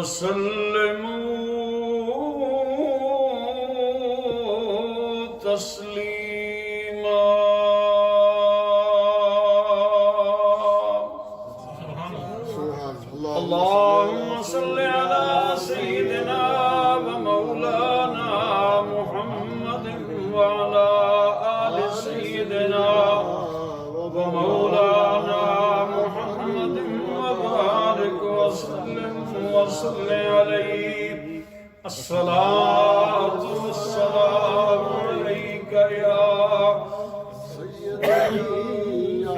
وسلموا تسليما اللهم صل على سيدنا ومولانا محمد وعلى آل سيدنا ومولانا محمد وبارك وسلم وصل عليه الصلاة والسلام عليك يا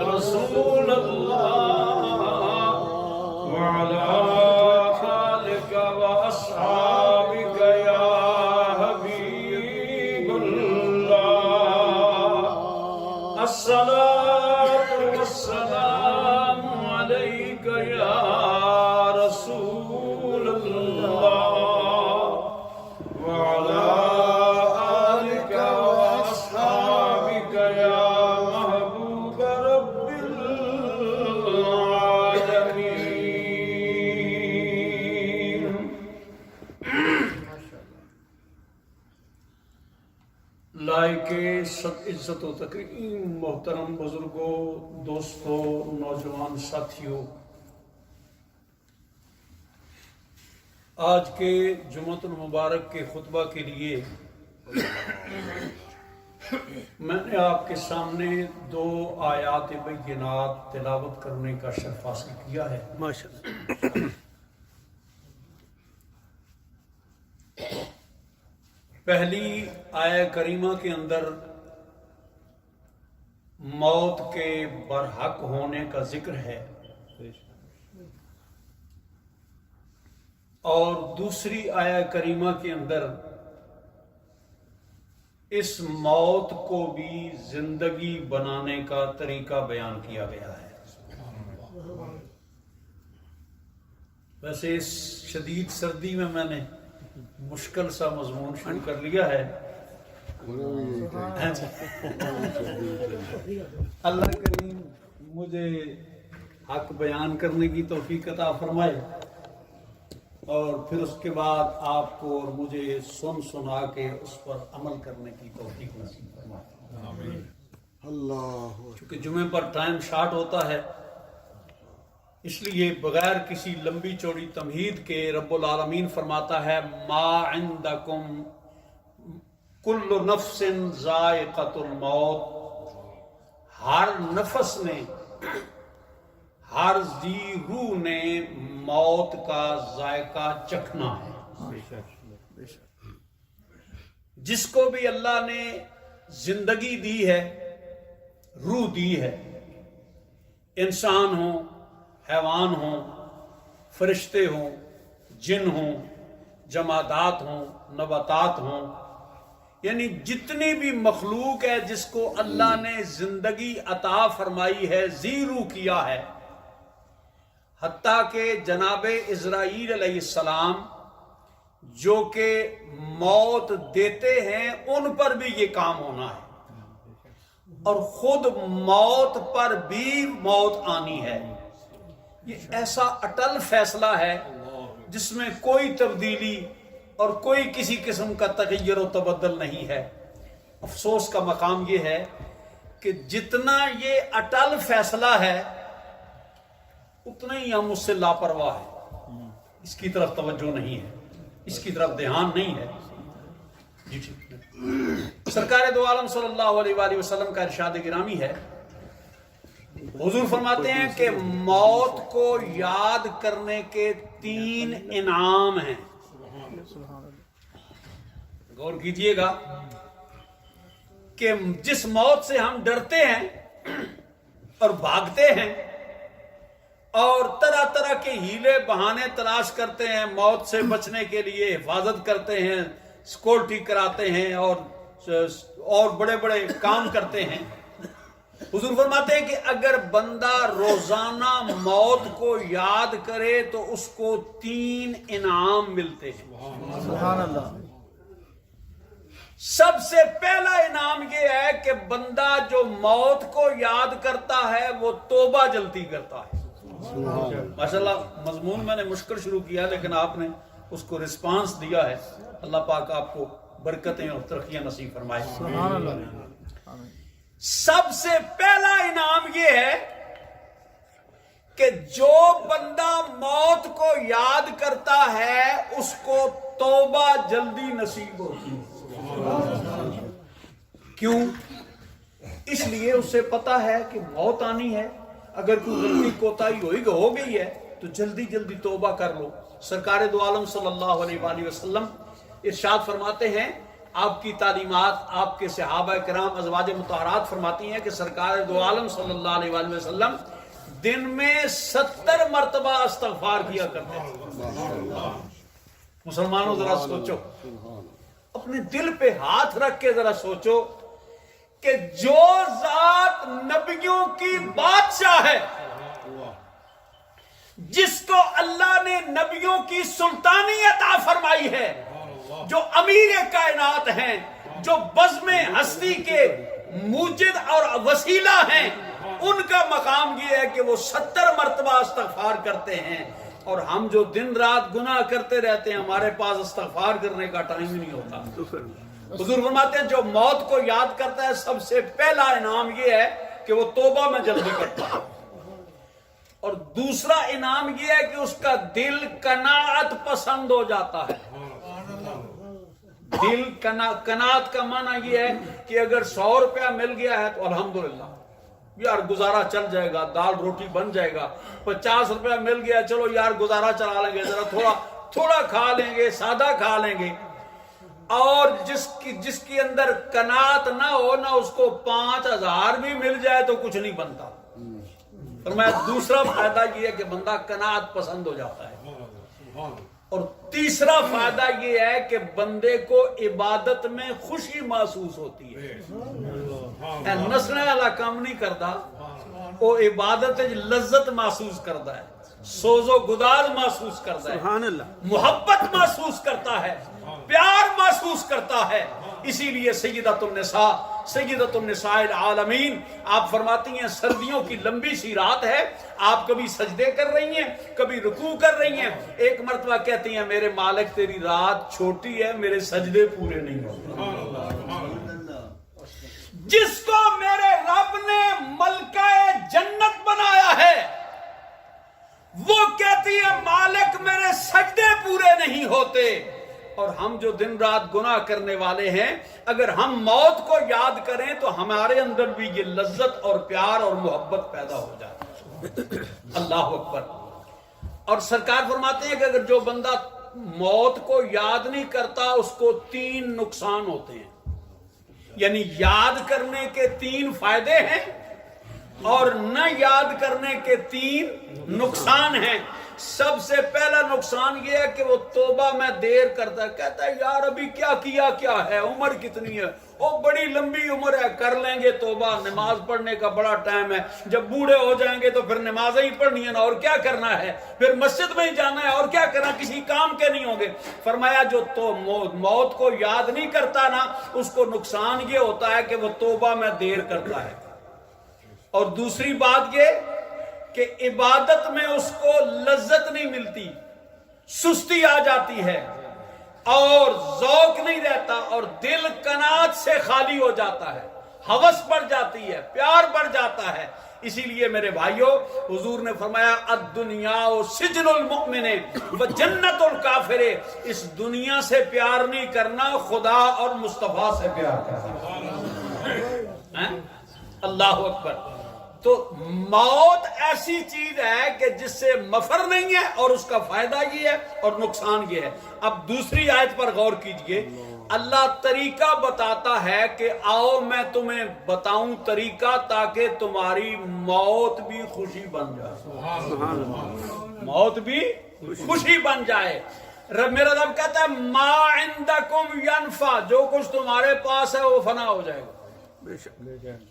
رسول الله وعلى آلك وأصحابك يا حبيب الله الصلاة والسلام عليك يا رسول الله وعلى آلك وأصحابك يا محبوب رب العالمين. لائق عزت و تکریم محترم بزرگوں، دوستوں، نوجوان ساتھیوں، آج کے جمعۃ المبارک کے خطبہ کے لیے میں نے آپ کے سامنے 2 آیات بینات تلاوت کرنے کا شرف حاصل کیا ہے. ماشاءاللہ. پہلی آیہ کریمہ کے اندر موت کے برحق ہونے کا ذکر ہے اور دوسری آیہ کریمہ کے اندر اس موت کو بھی زندگی بنانے کا طریقہ بیان کیا گیا ہے. ویسے اس شدید سردی میں نے مشکل سا مضمون شروع کر لیا ہے. اللہ کریم مجھے حق بیان کرنے کی توفیق عطا فرمائے اور پھر اس کے بعد آپ کو اور مجھے سنا کے اس پر عمل کرنے کی توفیق نصیب فرمائے. آمین. اللہ. چونکہ جمعے پر ٹائم شارٹ ہوتا ہے، اس لیے بغیر کسی لمبی چوڑی تمہید کے رب العالمین فرماتا ہے ما عندکم کل نفس ذائقۃ الموت، ہر نفس نے، ہر ذی روح نے موت کا ذائقہ چکھنا ہے. جس کو بھی اللہ نے زندگی دی ہے، روح دی ہے، انسان ہوں، حیوان ہوں، فرشتے ہوں، جن ہوں، جمادات ہوں، نباتات ہوں، یعنی جتنی بھی مخلوق ہے جس کو اللہ نے زندگی عطا فرمائی ہے، ذی روح کیا ہے، حتیٰ کہ جناب اسرائیل علیہ السلام جو کہ موت دیتے ہیں ان پر بھی یہ کام ہونا ہے اور خود موت پر بھی موت آنی ہے. یہ ایسا اٹل فیصلہ ہے جس میں کوئی تبدیلی اور کوئی کسی قسم کا تغیر و تبدل نہیں ہے. افسوس کا مقام یہ ہے کہ جتنا یہ اٹل فیصلہ ہے اتنا ہی ہم اس سے لاپرواہ ہیں. اس کی طرف توجہ نہیں ہے، اس کی طرف دھیان نہیں ہے. جی ٹھیک. سرکار دو عالم صلی اللہ علیہ وآلہ وسلم کا ارشاد گرامی ہے، حضور فرماتے ہیں کہ موت کو یاد کرنے کے 3 انعام ہیں. غور کیجئے گا کہ جس موت سے ہم ڈرتے ہیں اور بھاگتے ہیں اور طرح طرح کے ہیلے بہانے تلاش کرتے ہیں، موت سے بچنے کے لیے حفاظت کرتے ہیں، سیکورٹی کراتے ہیں اور بڑے بڑے کام کرتے ہیں، حضور فرماتے ہیں کہ اگر بندہ روزانہ موت کو یاد کرے تو اس کو 3 انعام ملتے ہیں. سبحان اللہ. سب سے پہلا انعام یہ ہے کہ بندہ جو موت کو یاد کرتا ہے وہ توبہ جلدی کرتا ہے. ماشاءاللہ مضمون میں نے مشکل شروع کیا لیکن آپ نے اس کو رسپانس دیا ہے. اللہ پاک آپ کو برکتیں اور ترقیاں نصیب فرمائے. سب سے پہلا انعام یہ ہے کہ جو بندہ موت کو یاد کرتا ہے اس کو توبہ جلدی نصیب ہوتی ہے. کیوں؟ اس لیے اسے پتا ہے کہ موت آنی ہے. اگر کوئی غلطی کوتاہی ہو گئی ہے تو جلدی جلدی توبہ کر لو. سرکار دو عالم صلی اللہ علیہ وآلہ وسلم ارشاد فرماتے ہیں، آپ کی تعلیمات آپ کے صحابہ کرام ازواج مطہرات فرماتی ہیں کہ سرکار دو عالم صلی اللہ علیہ وآلہ وسلم دن میں 70 مرتبہ استغفار کیا کرتے ہیں. مسلمانوں ذرا سوچو، اپنے دل پہ ہاتھ رکھ کے ذرا سوچو کہ جو ذات نبیوں کی بادشاہ ہے، جس کو اللہ نے نبیوں کی سلطانیت عطا فرمائی ہے، جو امیر کائنات ہیں، جو بزم ہستی کے موجد اور وسیلہ ہیں، ان کا مقام یہ ہے کہ وہ 70 مرتبہ استغفار کرتے ہیں. اور ہم جو دن رات گناہ کرتے رہتے ہیں، ہمارے پاس استغفار کرنے کا ٹائم ہی نہیں ہوتا. حضور فرماتے ہیں جو موت کو یاد کرتا ہے سب سے پہلا انعام یہ ہے کہ وہ توبہ میں جلدی کرتا ہے. اور دوسرا انعام یہ ہے کہ اس کا دل قناعت پسند ہو جاتا ہے. دل قناعت کا معنی یہ ہے کہ اگر 100 روپیہ مل گیا ہے تو الحمدللہ یار گزارا چل جائے گا، دال روٹی بن جائے گا. 50 روپیہ مل گیا، چلو یار گزارا چلا لیں گے، ذرا تھوڑا کھا لیں گے، سادہ کھا لیں گے. اور جس کی اندر قناعت نہ ہو، نہ اس کو 5000 بھی مل جائے تو کچھ نہیں بنتا. فرمایا دوسرا فائدہ یہ ہے کہ بندہ قناعت پسند ہو جاتا ہے. اور تیسرا فائدہ یہ ہے کہ بندے کو عبادت میں خوشی محسوس ہوتی ہے. نسنے والا کام نہیں کرتا، وہ عبادت لذت محسوس کرتا ہے، سوز و گداز محسوس کرتا ہے، محبت محسوس کرتا ہے، پیار محسوس کرتا ہے. اسی لیے سیدۃ النساء العالمین آپ فرماتی ہیں سردیوں کی لمبی سی رات ہے، آپ کبھی سجدے کر رہی ہیں، کبھی رکوع کر رہی ہیں. ایک مرتبہ کہتی ہیں میرے مالک تیری رات چھوٹی ہے، میرے سجدے پورے نہیں ہوتے. جس کو میرے رب نے ملکہ جنت بنایا ہے وہ کہتی ہے مالک میرے سجدے پورے نہیں ہوتے. اور ہم جو دن رات گناہ کرنے والے ہیں، اگر ہم موت کو یاد کریں تو ہمارے اندر بھی یہ لذت اور پیار اور محبت پیدا ہو جاتی ہے. اللہ اکبر. اور سرکار فرماتے ہیں کہ اگر جو بندہ موت کو یاد نہیں کرتا اس کو 3 نقصان ہوتے ہیں. یعنی یاد کرنے کے 3 فائدے ہیں اور نہ یاد کرنے کے 3 نقصان ہیں. سب سے پہلا نقصان یہ ہے کہ وہ توبہ میں دیر کرتا ہے. کہتا ہے یار ابھی کیا ہے، عمر کتنی ہے، وہ بڑی لمبی عمر ہے، کر لیں گے توبہ، نماز پڑھنے کا بڑا ٹائم ہے، جب بوڑھے ہو جائیں گے تو پھر نمازیں ہی پڑھنی ہے نا، اور کیا کرنا ہے، پھر مسجد میں ہی جانا ہے، اور کیا کرنا، کسی کام کے نہیں ہوں گے. فرمایا جو تو موت کو یاد نہیں کرتا نا اس کو نقصان یہ ہوتا ہے کہ وہ توبہ میں دیر کرتا ہے. اور دوسری بات یہ کہ عبادت میں اس کو لذت نہیں ملتی، سستی آ جاتی ہے اور ذوق نہیں رہتا، اور دل قناعت سے خالی ہو جاتا ہے، ہوس بڑھ جاتی ہے، پیار بڑھ جاتا ہے. اسی لیے میرے بھائیوں حضور نے فرمایا الدنیا سجن المؤمن و جنت الکافر. اس دنیا سے پیار نہیں کرنا، خدا اور مصطفیٰ سے پیار کرنا. اللہ اکبر. تو موت ایسی چیز ہے کہ جس سے مفر نہیں ہے اور اس کا فائدہ یہ ہے اور نقصان یہ ہے. اب دوسری آیت پر غور کیجئے. اللہ طریقہ بتاتا ہے کہ آؤ میں تمہیں بتاؤں طریقہ تاکہ تمہاری موت بھی خوشی بن جائے. موت بھی خوشی بن جائے. میرا رب کہتا ہے ما عندکم ینفع، جو کچھ تمہارے پاس ہے وہ فنا ہو جائے گا.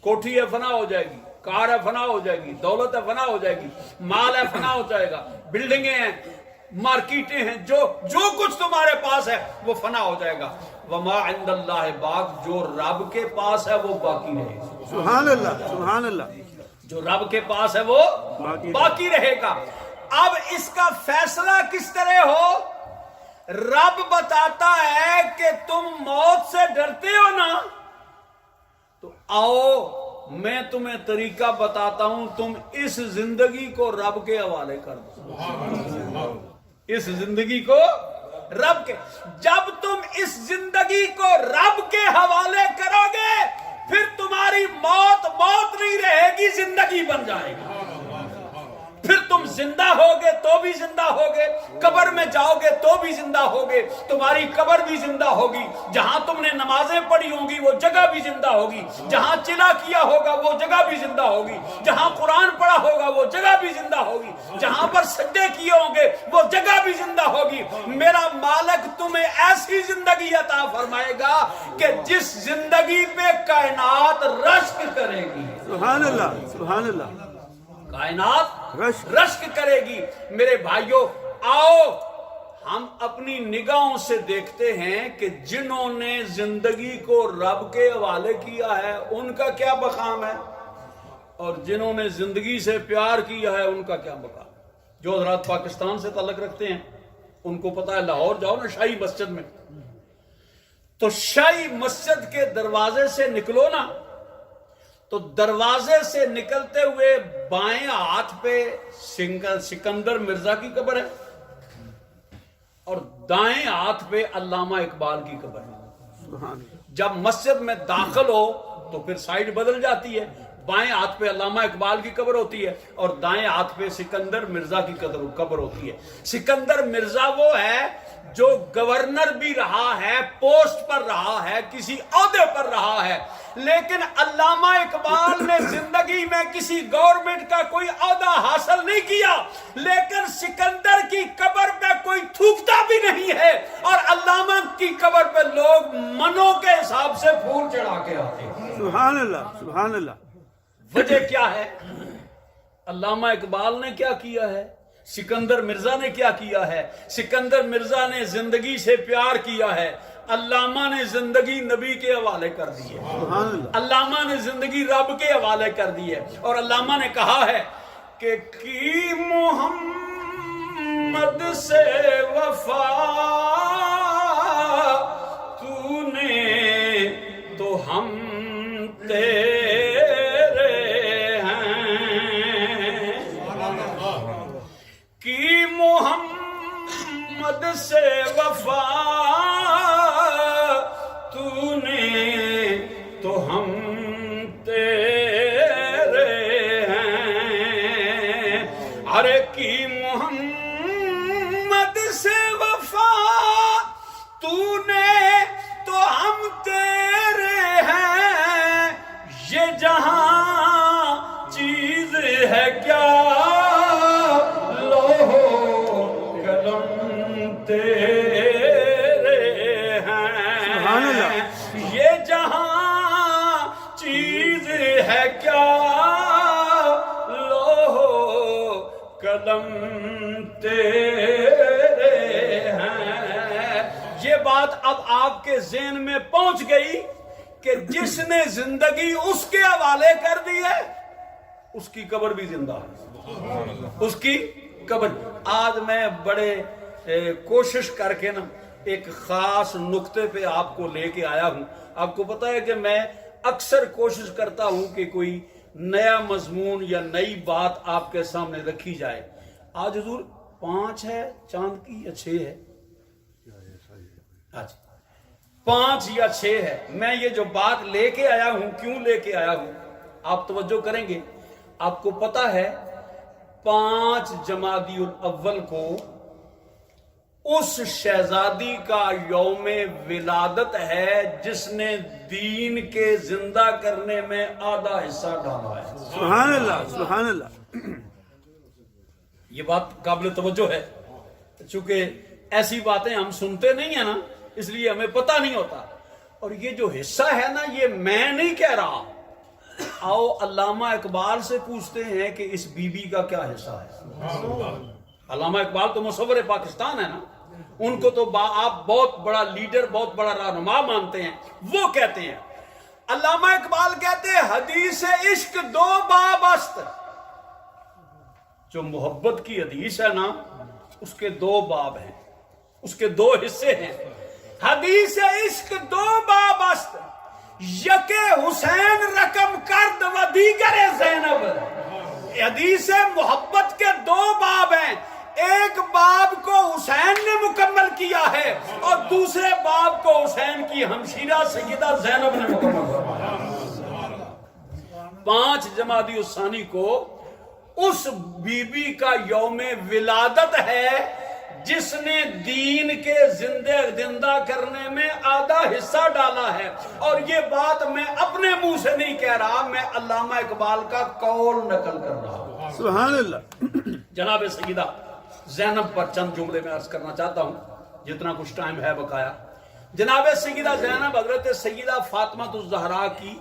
کوٹھی ہے فنا ہو جائے گی، کار ہے فنا ہو جائے گی، دولت ہے فنا ہو جائے گی، مال ہے فنا ہو جائے گا، بلڈنگیں ہیں، مارکیٹیں ہیں، جو کچھ تمہارے پاس ہے وہ فنا ہو جائے گا. وما عند اللہ باق، جو رب کے پاس ہے وہ باقی رہے گا. سبحان اللہ سبحان اللہ. جو رب کے پاس ہے وہ باقی رہے گا۔ اب اس کا فیصلہ کس طرح ہو؟ رب بتاتا ہے کہ تم موت سے ڈرتے ہو نا، تو آؤ میں تمہیں طریقہ بتاتا ہوں، تم اس زندگی کو رب کے حوالے کر دو۔ اس زندگی کو رب کے، جب تم اس زندگی کو رب کے حوالے کرو گے پھر تمہاری موت موت نہیں رہے گی، زندگی بن جائے گی۔ پھر تم زندہ ہوگے تو بھی زندہ ہوگے، قبر میں جاؤ گے تو بھی زندہ ہوگے، تمہاری قبر بھی زندہ ہوگی، جہاں تم نے نمازیں پڑھی ہوں گی وہ جگہ بھی زندہ ہوگی، جہاں چلا کیا ہوگا وہ جگہ بھی زندہ ہوگی، جہاں قرآن پڑھا ہوگا وہ جگہ بھی زندہ ہوگی، جہاں پر سجدے کیے ہوں گے وہ جگہ بھی زندہ ہوگی۔ میرا مالک تمہیں ایسی زندگی عطا فرمائے گا کہ جس زندگی پہ کائنات رشک کرے گی۔ سبحان اللہ، سبحان اللہ۔ کائنات رشک کرے گی۔ میرے بھائیوں، آؤ ہم اپنی نگاہوں سے دیکھتے ہیں کہ جنہوں نے زندگی کو رب کے حوالے کیا ہے ان کا کیا مقام ہے، اور جنہوں نے زندگی سے پیار کیا ہے ان کا کیا مقام ہے۔ جو حضرات پاکستان سے تعلق رکھتے ہیں ان کو پتا ہے، لاہور جاؤ نا شاہی مسجد میں، تو شاہی مسجد کے دروازے سے نکلو نا، تو دروازے سے نکلتے ہوئے بائیں ہاتھ پہ سکندر مرزا کی قبر ہے اور دائیں ہاتھ پہ علامہ اقبال کی قبر ہے۔ جب مسجد میں داخل ہو تو پھر سائیڈ بدل جاتی ہے، بائیں ہاتھ پہ علامہ اقبال کی قبر ہوتی ہے اور دائیں ہاتھ پہ سکندر مرزا کی قبر ہوتی ہے۔ سکندر مرزا وہ ہے جو گورنر بھی رہا ہے، پوسٹ پر رہا ہے، کسی عہدے پر رہا ہے، لیکن علامہ اقبال نے زندگی میں کسی گورنمنٹ کا کوئی عہدہ حاصل نہیں کیا، لیکن سکندر کی قبر پہ کوئی تھوکتا بھی نہیں ہے، اور علامہ کی قبر پہ لوگ منوں کے حساب سے پھول چڑھا کے آتے ہیں۔ سبحان اللہ، سبحان اللہ۔ وجہ کیا ہے؟ علامہ اقبال نے کیا کیا ہے، سکندر مرزا نے کیا کیا ہے؟ سکندر مرزا نے زندگی سے پیار کیا ہے، علامہ نے زندگی نبی کے حوالے کر دی ہے، علامہ نے زندگی رب کے حوالے کر دی ہے، اور علامہ نے کہا ہے کہ کی محمد سے وفا تو نے تو ہم تیرے ہیں، کی محمد سے وفا تو نے تو ہم تیرے ہیں، ارے کی محمد سے وفا تو نے تو ہم تیرے ہیں، یہ جہاں چیز ہے کیا لوہو قلم تیرے ہیں، یہ جہاں چیز ہے کیا لوہو قلم تیرے ہیں۔ یہ بات اب آپ کے ذہن میں پہنچ گئی کہ جس نے زندگی اس کے حوالے کر دی ہے اس کی قبر بھی زندہ ہے، اس کی قبر۔ آج میں بڑے کوشش کر کے نا ایک خاص نقطے پہ آپ کو لے کے آیا ہوں۔ آپ کو پتا ہے کہ میں اکثر کوشش کرتا ہوں کہ کوئی نیا مضمون یا نئی بات آپ کے سامنے رکھی جائے۔ آج حضور 5 ہے چاند کی یا 6 ہے؟ آج 5 یا 6 ہے۔ میں یہ جو بات لے کے آیا ہوں، کیوں لے کے آیا ہوں آپ توجہ کریں گے۔ آپ کو پتا ہے 5 جمادی الاول کو اس شہزادی کا یوم ولادت ہے جس نے دین کے زندہ کرنے میں آدھا حصہ ڈالا ہے۔ سبحان اللہ، سبحان اللہ۔ یہ بات قابل توجہ ہے، چونکہ ایسی باتیں ہم سنتے نہیں ہیں نا، اس لیے ہمیں پتہ نہیں ہوتا۔ اور یہ جو حصہ ہے نا، یہ میں نہیں کہہ رہا، آؤ علامہ اقبال سے پوچھتے ہیں کہ اس بی بی کا کیا حصہ ہے۔ علامہ اقبال تو مصور پاکستان ہے نا، ان کو تو آپ بہت بڑا لیڈر، بہت بڑا رہنما مانتے ہیں۔ وہ کہتے ہیں علامہ اقبال کہتے ہیں حدیث عشق دو باب است. جو محبت کی حدیث ہے نا اس کے دو باب ہیں, اس کے دو حصے ہیں. حدیث عشق دو باب است, یک حسین رقم کرد و دیگر زینب. حدیث محبت کے دو باب ہیں, ایک باب کو حسین نے مکمل کیا ہے اور دوسرے باب کو حسین کی ہمشیرہ سیدہ زینب نے مکمل کیا. 5 جمادی الثانی کو اس بی بی کا یوم ولادت ہے جس نے دین کے زندہ کرنے میں آدھا حصہ ڈالا ہے. اور یہ بات میں اپنے منہ سے نہیں کہہ رہا, میں علامہ اقبال کا قول نقل کر رہا ہوں. سبحان اللہ. جناب سیدہ زینب پر چند جملے میں عرض کرنا چاہتا ہوں جتنا کچھ ٹائم ہے بقایا. جناب سیدہ زینب حضرت سیدہ فاطمہ الزہرا کی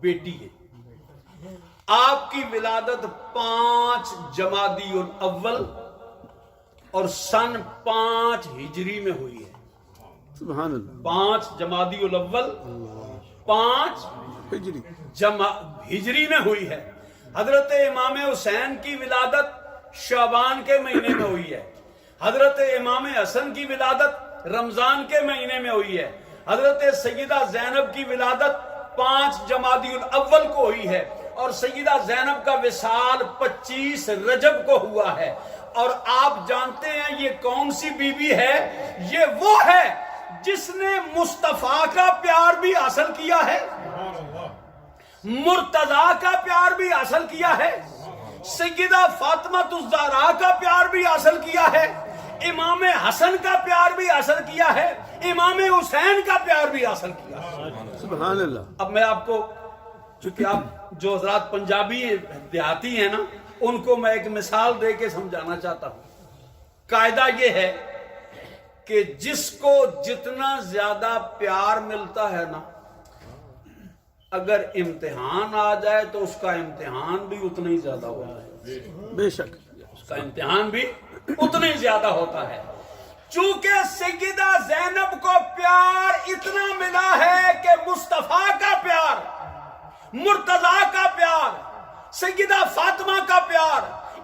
بیٹی ہے. آپ کی ولادت 5 جمادی الاول اور سن 5 ہجری میں ہوئی ہے. سبحان اللہ. 5 جمادی الاول 5 ہجری ہجری میں ہوئی ہے. حضرت امام حسین کی ولادت شعبان کے مہینے میں ہوئی ہے. حضرت امام حسن کی ولادت رمضان کے مہینے میں ہوئی ہے. حضرت سیدہ زینب کی ولادت 5 جمادی الاول کو ہوئی ہے اور سیدہ زینب کا وصال 25 رجب کو ہوا ہے. اور آپ جانتے ہیں یہ کون سی بی بی ہے؟ یہ وہ ہے جس نے مصطفیٰ کا پیار بھی حاصل کیا ہے, مرتضیٰ کا پیار بھی حاصل کیا ہے, سیدہ فاطمہ الزہرا کا پیار بھی حاصل کیا ہے, امام حسن کا پیار بھی حاصل کیا ہے, امام حسین کا پیار بھی حاصل کیا ہے. سبحان اللہ. اب میں آپ کو, چونکہ آپ جو حضرات پنجابی دیہاتی ہیں نا, ان کو میں ایک مثال دے کے سمجھانا چاہتا ہوں. قاعدہ یہ ہے کہ جس کو جتنا زیادہ پیار ملتا ہے نا, اگر امتحان آ جائے تو اس کا امتحان بھی اتنا ہی زیادہ ہوتا ہے. بے شک اس کا امتحان بھی اتنا ہی زیادہ ہوتا ہے. چونکہ سیدہ زینب کو پیار اتنا ملا ہے کہ مصطفیٰ کا پیار, مرتضیٰ کا پیار, سیدہ فاطمہ کا پیار,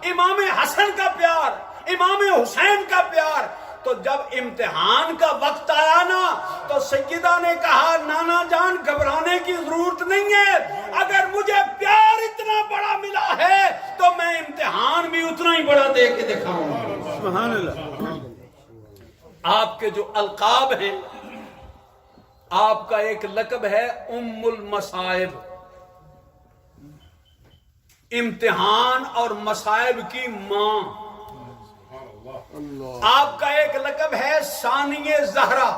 امام حسن کا پیار, امام حسین کا پیار, تو جب امتحان کا وقت آیا نا تو سیدہ نے کہا نانا جان گھبرانے کی ضرورت نہیں ہے, اگر مجھے پیار اتنا بڑا ملا ہے تو میں امتحان بھی اتنا ہی بڑا دے کے دکھاؤں گا. سبحان اللہ. آپ کے جو القاب ہیں, آپ کا ایک لقب ہے ام المصائب, امتحان اور مصائب کی ماں. آپ کا ایک لقب ہے ثانیہ زہرا.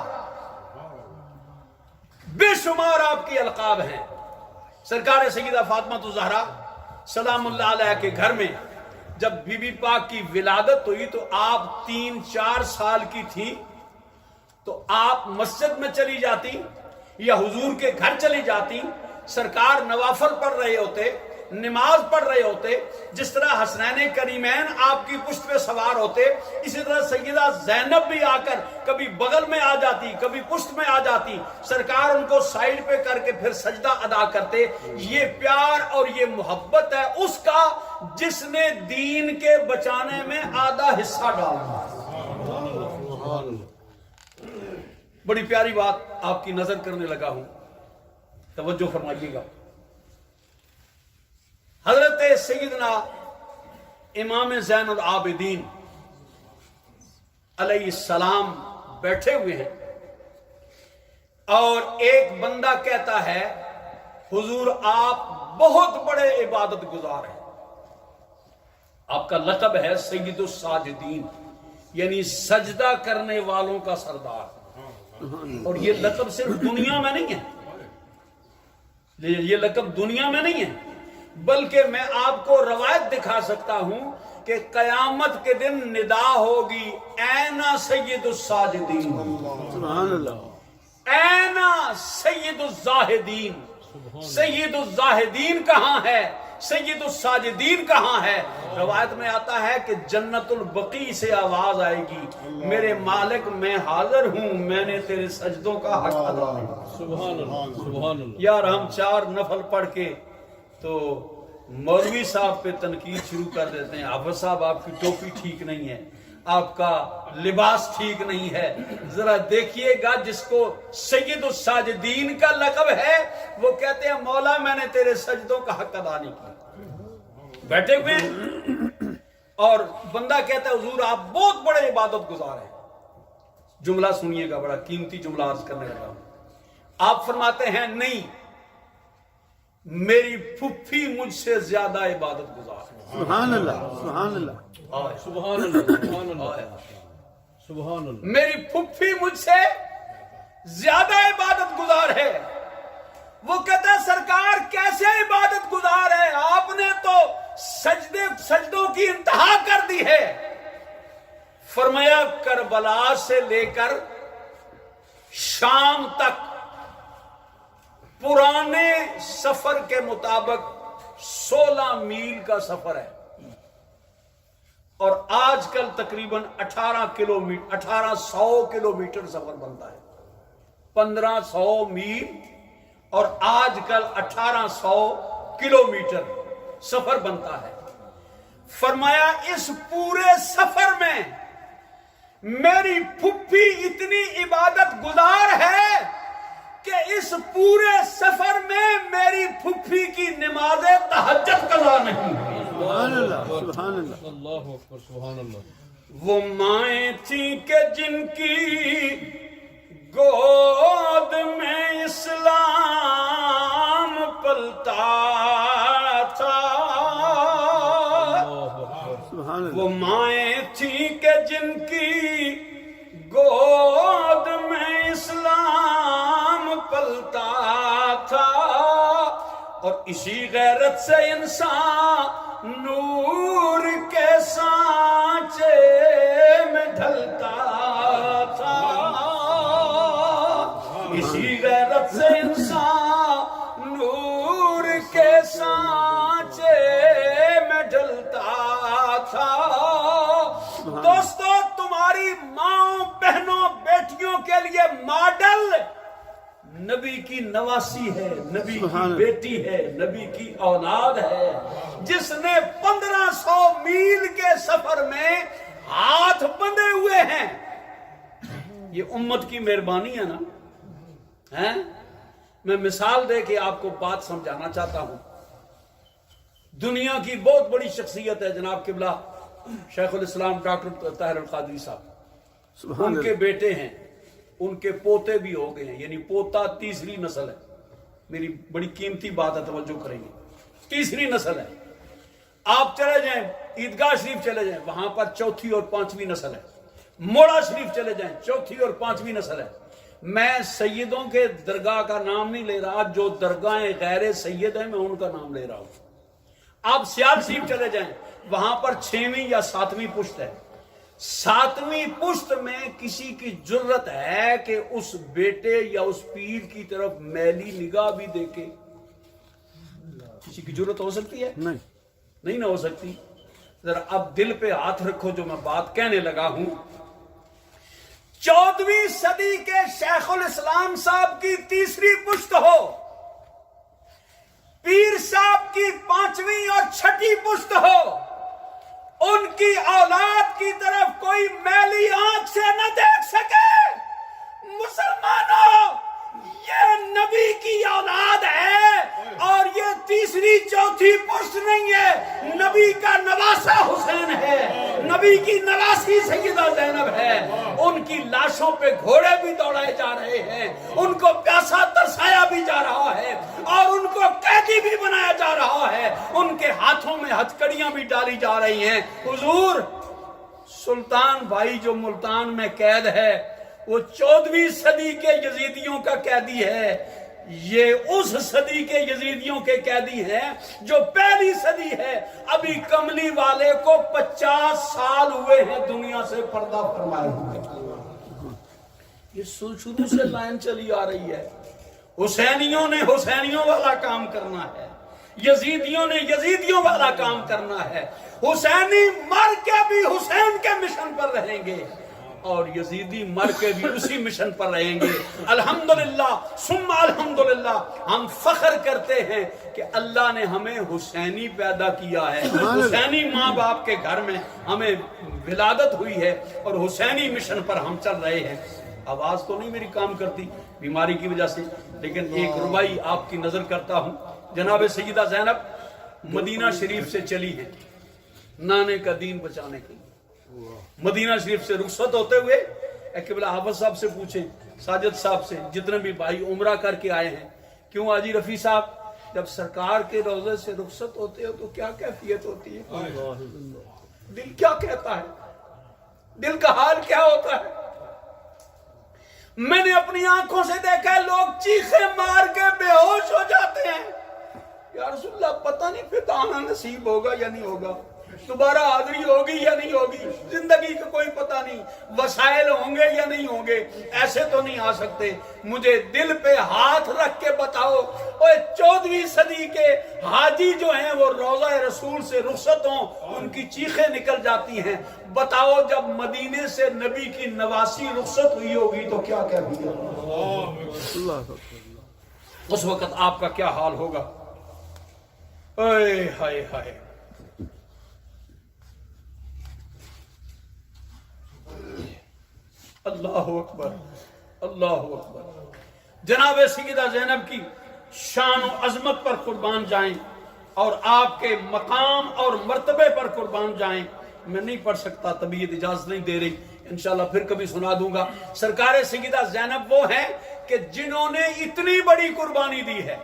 بے شمار آپ کی القاب ہیں. سرکار سیدہ فاطمہ الزہرا سلام اللہ علیہ کے گھر میں جب بی بی پاک کی ولادت ہوئی تو آپ 3-4 سال کی تھی, تو آپ مسجد میں چلی جاتی یا حضور کے گھر چلی جاتی. سرکار نوافل پڑھ رہے ہوتے, نماز پڑھ رہے ہوتے, جس طرح حسنین کریمین آپ کی پشت پہ سوار ہوتے, اسی طرح سیدہ زینب بھی آ کر کبھی بغل میں آ جاتی, کبھی پشت میں آ جاتی. سرکار ان کو سائیڈ پہ کر کے پھر سجدہ ادا کرتے. یہ پیار اور یہ محبت ہے اس کا جس نے دین کے بچانے میں آدھا حصہ ڈالا. بڑی پیاری بات آپ کی نظر کرنے لگا ہوں, توجہ فرمائیے گا. حضرت سیدنا امام زین العابدین علیہ السلام بیٹھے ہوئے ہیں اور ایک بندہ کہتا ہے حضور آپ بہت بڑے عبادت گزار ہیں. آپ کا لقب ہے سید الساجدین, یعنی سجدہ کرنے والوں کا سردار. اور یہ لقب صرف دنیا میں نہیں ہے, یہ لقب دنیا میں نہیں ہے, بلکہ میں آپ کو روایت دکھا سکتا ہوں کہ قیامت کے دن ندا ہوگی اینا سید الساجدین, سبحان اللہ. اینا سید الزاہدین. سید الزاہدین کہاں ہے؟ سید الساجدین کہاں ہے؟ روایت میں آتا ہے کہ جنت البقیع سے آواز آئے گی، میرے مالک میں حاضر ہوں، میں نے تیرے سجدوں کا حق ادا کیا۔ سبحان اللہ سبحان اللہ۔ یار ہم 4 نفل پڑھ کے تو مولوی صاحب پہ تنقید شروع کر دیتے ہیں، حافظ صاحب آپ کی ٹوپی ٹھیک نہیں ہے، آپ کا لباس ٹھیک نہیں ہے۔ ذرا دیکھیے گا جس کو سید الساجدین کا لقب ہے وہ کہتے ہیں مولا میں نے تیرے سجدوں کا حق ادا نہیں کیا، بیٹھے ہوئے ہیں اور بندہ کہتا ہے حضور آپ بہت بڑے عبادت گزار ہیں۔ جملہ سنیے گا، بڑا قیمتی جملہ عرض کرنے لگا ہوں۔ آپ فرماتے ہیں نہیں، میری پھپھی مجھ سے زیادہ عبادت گزار ہے۔ سبحان اللہ سبحان اللہ سبحان اللہ سبحان اللہ سبحان اللہ۔ میری پھپھی مجھ سے زیادہ عبادت گزار ہے۔ وہ کہتا ہے سرکار کیسے عبادت گزار ہے؟ آپ نے تو سجدوں کی انتہا کر دی ہے۔ فرمایا کربلا سے لے کر شام تک پرانے سفر کے مطابق 16 میل کا سفر ہے، اور آج کل تقریباً 1800 کلومیٹر سفر بنتا ہے، 1500 میل اور آج کل 1800 کلومیٹر سفر بنتا ہے۔ فرمایا اس پورے سفر میں میری پھپھی اتنی عبادت گزار ہے کہ اس پورے سفر میں میری پھپھی کی نماز تہجد قضا نہیں ہوئی۔ سبحان اللہ سبحان اللہ اللہ اکبر سبحان اللہ۔ وہ مائیں تھیں کہ جن کی گود میں اسلام پلتا تھا، سبحان اللہ۔ وہ مائیں تھیں کہ جن کی گود میں اسلام پلتا تھا، اور اسی غیرت سے انسان نور کے سانچے میں ڈھلتا تھا، اسی غیرت سے انسان نور کے سانچے میں ڈھلتا تھا۔ دوستو تمہاری ماں بہنوں بیٹیوں کے لیے ماڈل نبی کی نواسی ہے، نبی کی بیٹی ہے، نبی کی اولاد ہے، جس نے 1500 میل کے سفر میں ہاتھ بندھے ہوئے ہیں۔ یہ امت کی مہربانی ہے نا۔ میں مثال دے کے آپ کو بات سمجھانا چاہتا ہوں۔ دنیا کی بہت بڑی شخصیت ہے جناب قبلہ شیخ الاسلام ڈاکٹر طاہر القادری صاحب، ان کے بیٹے ہیں، ان کے پوتے بھی ہو گئے ہیں، یعنی پوتا تیسری نسل ہے۔ میری بڑی قیمتی بات ہے، توجہ کریں گے، تیسری نسل ہے۔ آپ چلے جائیں عیدگاہ شریف چلے جائیں، وہاں پر چوتھی اور پانچویں نسل ہے۔ موڑا شریف چلے جائیں، چوتھی اور پانچویں نسل ہے۔ میں سیدوں کے درگاہ کا نام نہیں لے رہا، جو درگاہیں غیر سید ہیں میں ان کا نام لے رہا ہوں۔ آپ سیال شریف چلے جائیں، وہاں پر 6ویں یا 7ویں پشت ہے۔ 7ویں پشت میں کسی کی جرت ہے کہ اس بیٹے یا اس پیر کی طرف میلی نگاہ بھی دیکھے؟ کسی کی جرت ہو سکتی ہے؟ نہیں نہ ہو سکتی۔ ذرا اب دل پہ ہاتھ رکھو جو میں بات کہنے لگا ہوں۔ 14ویں صدی کے شیخ الاسلام صاحب کی تیسری پشت ہو، پیر صاحب کی 5ویں اور 6ٹھی پشت ہو، ان کی اولاد کی طرف کوئی میلی آنکھ سے نہ دیکھ سکے، مسلمانوں یہ نبی کی اولاد ہے، اور یہ تیسری چوتھی پشت نہیں ہے، نبی کا نواسا حسین ہے، نبی کی نواسی سیدہ زینب ہے۔ ان کی لاشوں پہ گھوڑے بھی دوڑائے جا رہے ہیں، ان کو پیاسا ترسایا بھی جا رہا ہے، اور ان کو قیدی بھی بنایا جا رہا ہے، ان کے ہاتھوں میں ہتھکڑیاں بھی ڈالی جا رہی ہیں۔ حضور سلطان بھائی جو ملتان میں قید ہے وہ 14ویں صدی کے یزیدیوں کا قیدی ہے، یہ اس صدی کے یزیدیوں کے قیدی ہیں جو پہلی صدی ہے۔ ابھی کملی والے کو 50 سال ہوئے ہیں دنیا سے پردہ فرمائے ہوئے۔ یہ شروع سے لائن چلی آ رہی ہے، حسینیوں نے حسینیوں والا کام کرنا ہے، یزیدیوں نے یزیدیوں والا کام کرنا ہے، حسینی مر کے بھی حسین کے مشن پر رہیں گے اور یزیدی مر کے بھی اسی مشن پر رہیں گے۔ الحمدللہ ثم الحمدللہ، ہم فخر کرتے ہیں کہ اللہ نے ہمیں حسینی پیدا کیا ہے، حسینی ماں باپ کے گھر میں ہمیں ولادت ہوئی ہے اور حسینی مشن پر ہم چل رہے ہیں۔ آواز تو نہیں میری کام کرتی بیماری کی وجہ سے، لیکن ایک ربائی آپ کی نظر کرتا ہوں۔ جناب سیدہ زینب مدینہ شریف سے چلی ہے نانے کا دین بچانے کے لیے۔ مدینہ شریف سے رخصت ہوتے ہوئے قبلہ حافظ صاحب سے پوچھیں، ساجد صاحب سے، جتنے بھی بھائی عمرہ کر کے آئے ہیں، کیوں حاجی رفیع صاحب جب سرکار کے روضے سے رخصت ہوتے ہو تو کیا کیفیت ہوتی ہے؟ دل کیا کہتا ہے؟ دل کا حال کیا ہوتا ہے؟ میں نے اپنی آنکھوں سے دیکھا ہے لوگ چیخیں مار کے بے ہوش ہو جاتے ہیں۔ یا رسول اللہ پتہ نہیں پھر آنا نصیب ہوگا یا نہیں ہوگا، دوبارہ حاضری ہوگی یا نہیں ہوگی، زندگی کا کوئی پتہ نہیں، وسائل ہوں گے یا نہیں ہوں گے، ایسے تو نہیں آ سکتے، مجھے دل پہ ہاتھ رکھ کے بتاؤ۔ اور 14ویں صدی کے حاجی جو ہیں وہ روضہ رسول سے رخصت ہوں، ان کی چیخیں نکل جاتی ہیں، بتاؤ جب مدینے سے نبی کی نواسی رخصت ہوئی ہوگی تو کیا کہہ ہوگا، اس وقت آپ کا کیا حال ہوگا؟ اے ہائے ہائے، اللہ اکبر اللہ اکبر۔ جناب سیدہ زینب کی شان و عظمت پر قربان جائیں اور آپ کے مقام اور مرتبے پر قربان جائیں۔ میں نہیں پڑھ سکتا، طبیعت اجازت نہیں دے رہی، انشاءاللہ پھر کبھی سنا دوں گا۔ سرکار سیدہ زینب وہ ہیں کہ جنہوں نے اتنی بڑی قربانی دی ہے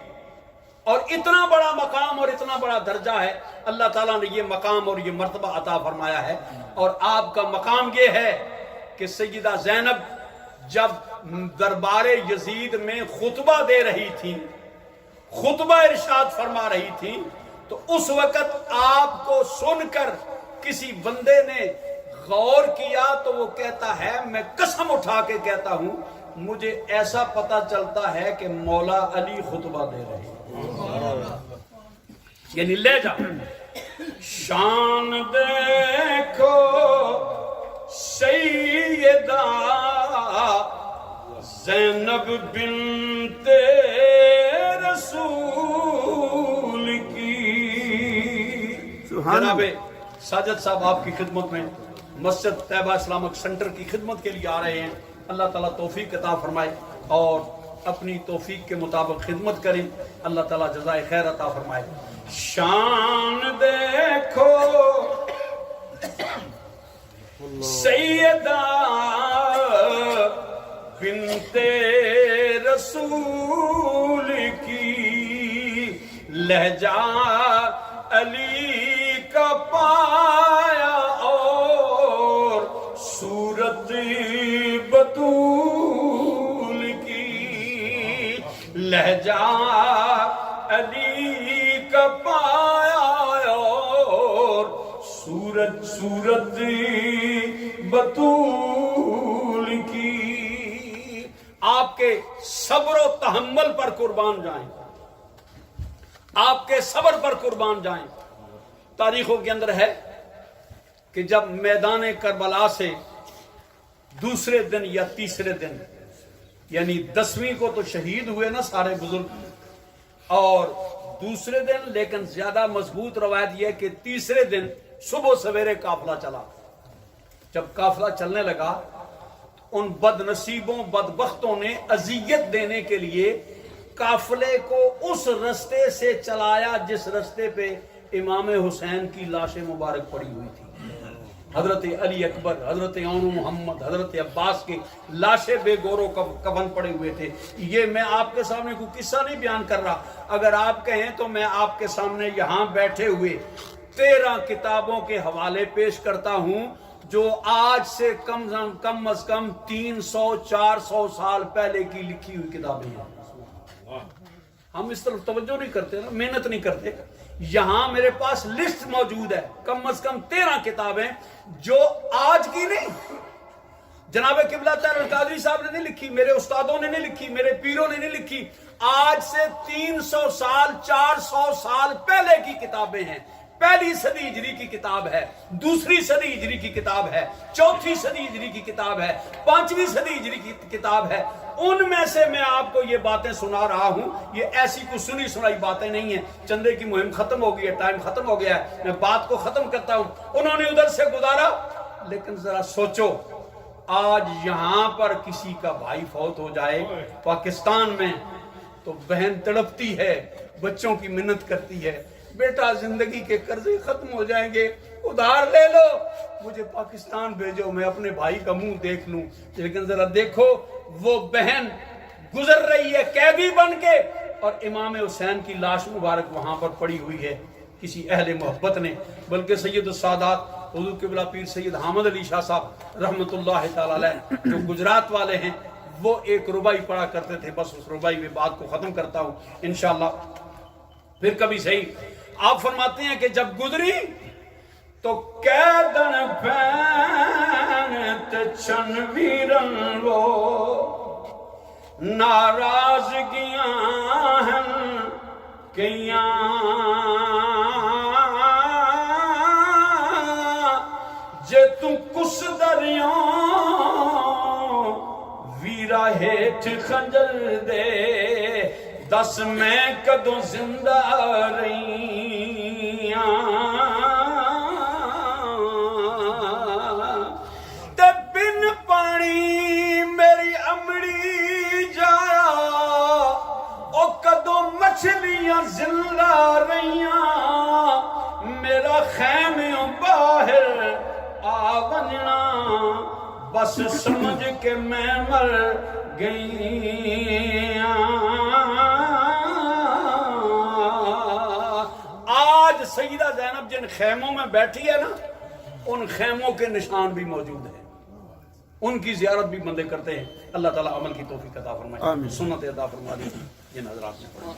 اور اتنا بڑا مقام اور اتنا بڑا درجہ ہے، اللہ تعالیٰ نے یہ مقام اور یہ مرتبہ عطا فرمایا ہے۔ اور آپ کا مقام یہ ہے کہ سیدہ زینب جب دربار یزید میں خطبہ دے رہی تھی، خطبہ ارشاد فرما رہی تھی، تو اس وقت آپ کو سن کر کسی بندے نے غور کیا تو وہ کہتا ہے، میں قسم اٹھا کے کہتا ہوں مجھے ایسا پتہ چلتا ہے کہ مولا علی خطبہ دے رہے ہیں، یعنی لے جا شان دیکھو سیدہ زینب بنت رسول کی۔ جناب ساجد صاحب آپ کی خدمت میں مسجد طیبہ اسلامک سینٹر کی خدمت کے لیے آ رہے ہیں، اللہ تعالیٰ توفیق عطا فرمائے اور اپنی توفیق کے مطابق خدمت کریں، اللہ تعالیٰ جزائے خیر عطا فرمائے۔ شان دیکھو سیدہ بنت رسول کی، لہجہ علی کا پایا اور صورت بطول کی، لہجہ علی کا پایا اور صورت بطول کی۔ آپ کے صبر و تحمل پر قربان جائیں، آپ کے صبر پر قربان جائیں۔ تاریخوں کے اندر ہے کہ جب میدان کربلا سے دوسرے دن یا تیسرے دن، یعنی 10ویں کو تو شہید ہوئے نا سارے بزرگ، اور دوسرے دن لیکن زیادہ مضبوط روایت یہ ہے کہ تیسرے دن صبح سویرے قافلہ چلا۔ جب قافلہ چلنے لگا ان بد نصیبوں بدبختوں نے اذیت دینے کے لیے قافلے کو اس رستے سے چلایا جس رستے پہ امام حسین کی لاش مبارک پڑی ہوئی تھی۔ حضرت علی اکبر، حضرت عون محمد، حضرت عباس کے لاشیں بے گورو کفن پڑے ہوئے تھے۔ یہ میں آپ کے سامنے کوئی قصہ نہیں بیان کر رہا، اگر آپ کہیں تو میں آپ کے سامنے یہاں بیٹھے ہوئے 13 کتابوں کے حوالے پیش کرتا ہوں جو آج سے کم از کم 300-400 سال پہلے کی لکھی ہوئی کتابیں ہیں۔ ہم اس طرف توجہ نہیں کرتے نا، محنت نہیں کرتے۔ یہاں میرے پاس لسٹ موجود ہے، کم از کم 13 کتابیں جو آج کی نہیں، جناب قبلہ طاہر القادری صاحب نے نہیں لکھی، میرے استادوں نے نہیں لکھی، میرے پیروں نے نہیں لکھی، آج سے 300 سال 400 سال پہلے کی کتابیں ہیں. پہلی صدی ہجری کی کتاب ہے, دوسری صدی ہجری کی کتاب ہے, چوتھی صدی ہجری کی کتاب ہے, پانچویں صدی ہجری کی کتاب ہے. ان میں سے میں آپ کو یہ باتیں سنا رہا ہوں. یہ ایسی کوئی سنی سنائی باتیں نہیں ہیں. چندے کی مہم ختم ہو گئی ہے, ٹائم ختم ہو گیا ہے, میں بات کو ختم کرتا ہوں. انہوں نے ادھر سے گزارا, لیکن ذرا سوچو, آج یہاں پر کسی کا بھائی فوت ہو جائے پاکستان میں تو بہن تڑپتی ہے, بچوں کی منت کرتی ہے, بیٹا زندگی کے قرضے ختم ہو جائیں گے, ادھار لے لو, مجھے پاکستان بھیجو, میں اپنے بھائی کا منہ دیکھ لوں. لیکن ذرا دیکھو, وہ بہن گزر رہی ہے قیدی بن کے, اور امام حسین کی لاش مبارک وہاں پر پڑی ہوئی ہے کسی اہل محبت نے. بلکہ سید السادات حضور قبلہ پیر سید حامد علی شاہ صاحب رحمۃ اللہ تعالی علیہ جو گجرات والے ہیں, وہ ایک ربائی پڑھا کرتے تھے. بس اس ربائی میں بات کو ختم کرتا ہوں انشاءاللہ, پھر کبھی صحیح. آپ فرماتے ہیں کہ جب گزری تو قیدن پینت چھن ویرن وہ ناراضگیاں ہیں کیاں جے تو کس دریاں ویرا ہیٹھ خنجر دے دس میں کدوں زندہ رہی تے بن پانی میری امڑی جایا, او کدوں مچھلیاں زندہ رہیاں, میرا خیمیوں باہر آ ونجنا بس سمجھ کے میں مر گئی. آج سیدہ زینب جن خیموں میں بیٹھی ہے نا, ان خیموں کے نشان بھی موجود ہیں, ان کی زیارت بھی بندے کرتے ہیں. اللہ تعالیٰ عمل کی توفیق عطا فرمائے, سنت عطا فرما دی. یہ نظرات میں پڑھیں.